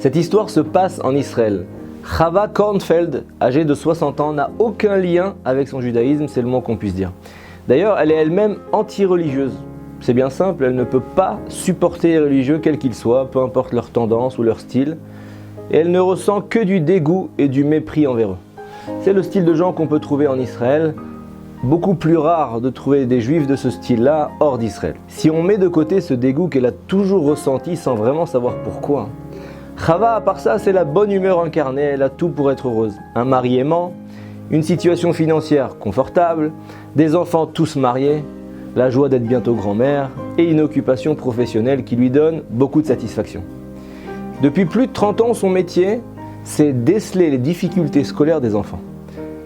Cette histoire se passe en Israël. Chava Kornfeld, âgée de 60 ans, n'a aucun lien avec son judaïsme, c'est le moins qu'on puisse dire. D'ailleurs, elle est elle-même anti-religieuse. C'est bien simple, elle ne peut pas supporter les religieux quels qu'ils soient, peu importe leur tendance ou leur style. Et elle ne ressent que du dégoût et du mépris envers eux. C'est le style de gens qu'on peut trouver en Israël. Beaucoup plus rare de trouver des juifs de ce style-là hors d'Israël. Si on met de côté ce dégoût qu'elle a toujours ressenti sans vraiment savoir pourquoi, Chava, à part ça, c'est la bonne humeur incarnée, elle a tout pour être heureuse. Un mari aimant, une situation financière confortable, des enfants tous mariés, la joie d'être bientôt grand-mère et une occupation professionnelle qui lui donne beaucoup de satisfaction. Depuis plus de 30 ans, son métier, c'est déceler les difficultés scolaires des enfants.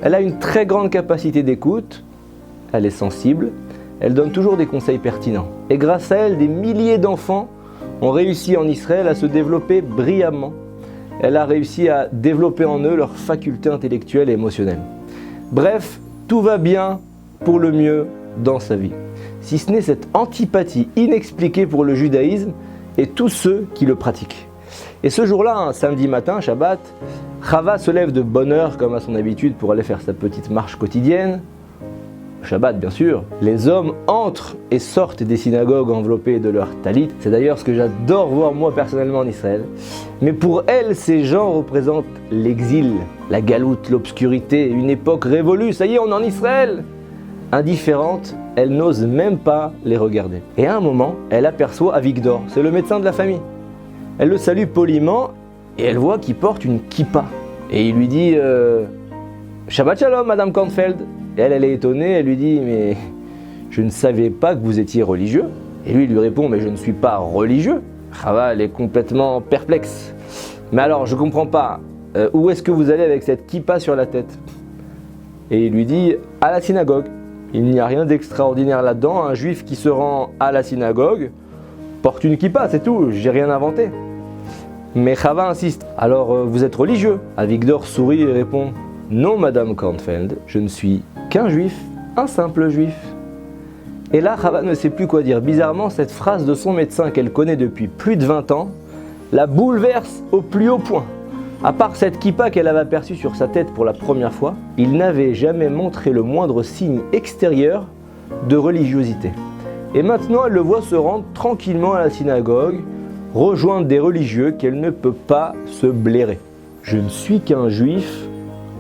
Elle a une très grande capacité d'écoute, elle est sensible, elle donne toujours des conseils pertinents. Et grâce à elle, des milliers d'enfants ont réussi en Israël à se développer brillamment. Elle a réussi à développer en eux leurs facultés intellectuelles et émotionnelles. Bref, tout va bien pour le mieux dans sa vie. Si ce n'est cette antipathie inexpliquée pour le judaïsme et tous ceux qui le pratiquent. Et ce jour-là, un samedi matin, Shabbat, Chava se lève de bonne heure comme à son habitude pour aller faire sa petite marche quotidienne. Shabbat bien sûr. Les hommes entrent et sortent des synagogues enveloppés de leur talit. C'est d'ailleurs ce que j'adore voir moi personnellement en Israël. Mais pour elle, ces gens représentent l'exil, la galoute, l'obscurité, une époque révolue. Ça y est, on est en Israël. Indifférente, elle n'ose même pas les regarder. Et à un moment, elle aperçoit Avigdor, c'est le médecin de la famille. Elle le salue poliment et elle voit qu'il porte une kippa. Et il lui dit Shabbat Shalom, Madame Kornfeld. Et elle est étonnée, elle lui dit mais je ne savais pas que vous étiez religieux. Et lui, il lui répond mais je ne suis pas religieux. Chava, elle est complètement perplexe. Mais alors, je ne comprends pas, où est-ce que vous allez avec cette kippa sur la tête? Et il lui dit à la synagogue. Il n'y a rien d'extraordinaire là-dedans. Un juif qui se rend à la synagogue porte une kippa, c'est tout, j'ai rien inventé. Mais Chava insiste. Alors vous êtes religieux? Avigdor sourit et répond non, Madame Kornfeld, je ne suis qu'un juif, un simple juif. Et là, Chava ne sait plus quoi dire. Bizarrement, cette phrase de son médecin qu'elle connaît depuis plus de 20 ans la bouleverse au plus haut point. À part cette kippa qu'elle avait aperçue sur sa tête pour la première fois, il n'avait jamais montré le moindre signe extérieur de religiosité. Et maintenant, elle le voit se rendre tranquillement à la synagogue, rejoindre des religieux qu'elle ne peut pas se blairer. Je ne suis qu'un juif,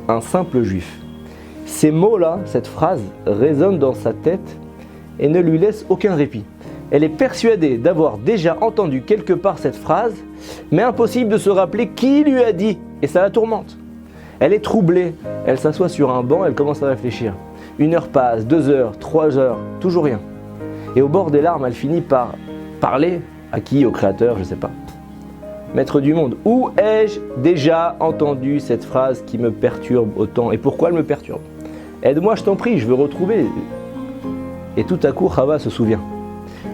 un simple juif. Ces mots-là, cette phrase, résonnent dans sa tête et ne lui laissent aucun répit. Elle est persuadée d'avoir déjà entendu quelque part cette phrase, mais impossible de se rappeler qui lui a dit, et ça la tourmente. Elle est troublée, elle s'assoit sur un banc, elle commence à réfléchir. 1 heure passe, 2 heures, 3 heures, toujours rien. Et au bord des larmes, elle finit par parler à qui? Au Créateur, je ne sais pas. Maître du monde, où ai-je déjà entendu cette phrase qui me perturbe autant? Et pourquoi elle me perturbe? Aide-moi, je t'en prie, je veux retrouver. Et tout à coup, Chava se souvient.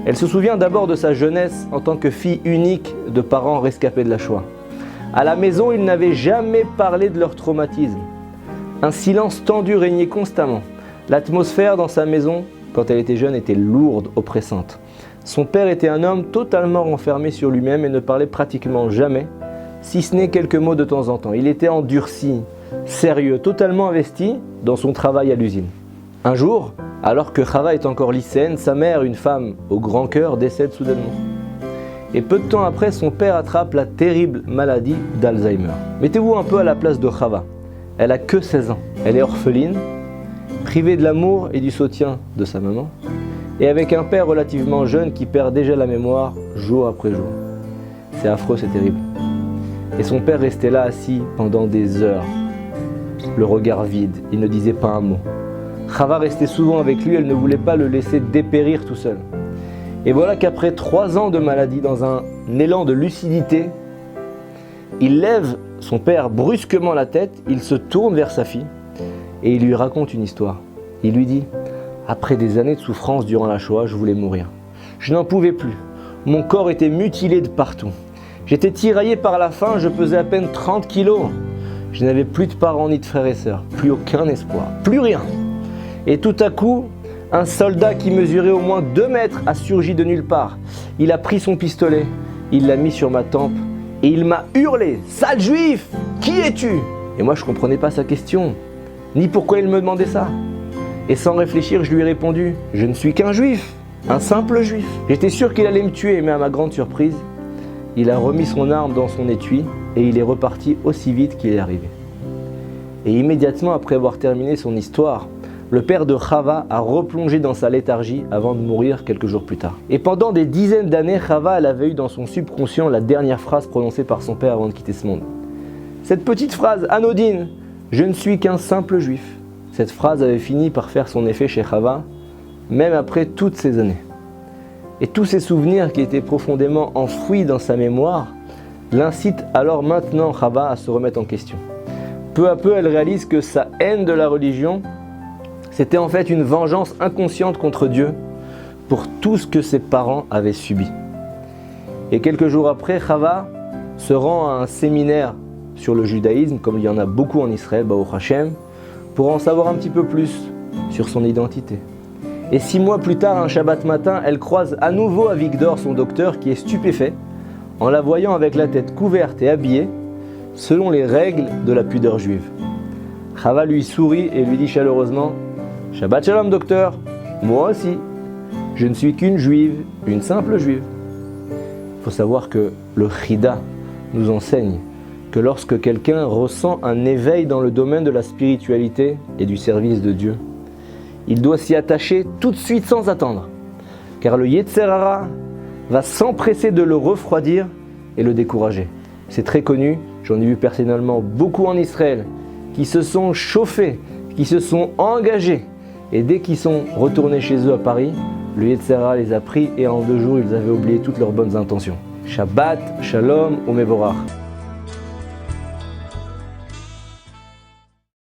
Elle se souvient d'abord de sa jeunesse en tant que fille unique de parents rescapés de la Shoah. À la maison, ils n'avaient jamais parlé de leur traumatisme. Un silence tendu régnait constamment. L'atmosphère dans sa maison, quand elle était jeune, était lourde, oppressante. Son père était un homme totalement renfermé sur lui-même et ne parlait pratiquement jamais, si ce n'est quelques mots de temps en temps. Il était endurci, sérieux, totalement investi dans son travail à l'usine. Un jour, alors que Chava est encore lycéenne, sa mère, une femme au grand cœur, décède soudainement. Et peu de temps après, son père attrape la terrible maladie d'Alzheimer. Mettez-vous un peu à la place de Chava. Elle a que 16 ans. Elle est orpheline, privée de l'amour et du soutien de sa maman, et avec un père relativement jeune qui perd déjà la mémoire jour après jour. C'est affreux, c'est terrible. Et son père restait là assis pendant des heures, le regard vide, il ne disait pas un mot. Chava restait souvent avec lui, elle ne voulait pas le laisser dépérir tout seul. Et voilà qu'après 3 ans de maladie, dans un élan de lucidité, il lève son père brusquement la tête, il se tourne vers sa fille et il lui raconte une histoire. Il lui dit « Après des années de souffrance durant la Shoah, je voulais mourir. Je n'en pouvais plus. Mon corps était mutilé de partout. J'étais tiraillé par la faim, je pesais à peine 30 kilos. Je n'avais plus de parents ni de frères et sœurs, plus aucun espoir, plus rien. Et tout à coup, un soldat qui mesurait au moins 2 mètres a surgi de nulle part. Il a pris son pistolet, il l'a mis sur ma tempe Et il m'a hurlé, sale juif, qui es-tu? Et moi je comprenais pas sa question, ni pourquoi il me demandait ça. Et sans réfléchir, je lui ai répondu, je ne suis qu'un juif, un simple juif. J'étais sûr qu'il allait me tuer, mais à ma grande surprise, il a remis son arme dans son étui et il est reparti aussi vite qu'il est arrivé. Et immédiatement après avoir terminé son histoire, le père de Chava a replongé dans sa léthargie avant de mourir quelques jours plus tard. Et pendant des dizaines d'années, Chava elle avait eu dans son subconscient la dernière phrase prononcée par son père avant de quitter ce monde. Cette petite phrase anodine, je ne suis qu'un simple juif. Cette phrase avait fini par faire son effet chez Chava, même après toutes ces années. Et tous ces souvenirs qui étaient profondément enfouis dans sa mémoire l'incitent alors maintenant Chava à se remettre en question. Peu à peu, elle réalise que sa haine de la religion, c'était en fait une vengeance inconsciente contre Dieu pour tout ce que ses parents avaient subi. Et quelques jours après, Chava se rend à un séminaire sur le judaïsme, comme il y en a beaucoup en Israël, Baruch Hashem, pour en savoir un petit peu plus sur son identité. Et 6 mois plus tard, un Shabbat matin, elle croise à nouveau Avigdor, son docteur, qui est stupéfait en la voyant avec la tête couverte et habillée selon les règles de la pudeur juive. Chava lui sourit et lui dit chaleureusement « Shabbat shalom docteur, moi aussi, je ne suis qu'une juive, une simple juive. » Il faut savoir que le Chida nous enseigne que lorsque quelqu'un ressent un éveil dans le domaine de la spiritualité et du service de Dieu, il doit s'y attacher tout de suite sans attendre, car le Yetzer Hara va s'empresser de le refroidir et le décourager. C'est très connu, j'en ai vu personnellement beaucoup en Israël, qui se sont chauffés, qui se sont engagés, et dès qu'ils sont retournés chez eux à Paris, le Yetzer Hara les a pris et en 2 jours ils avaient oublié toutes leurs bonnes intentions. Shabbat, Shalom, Umevorach.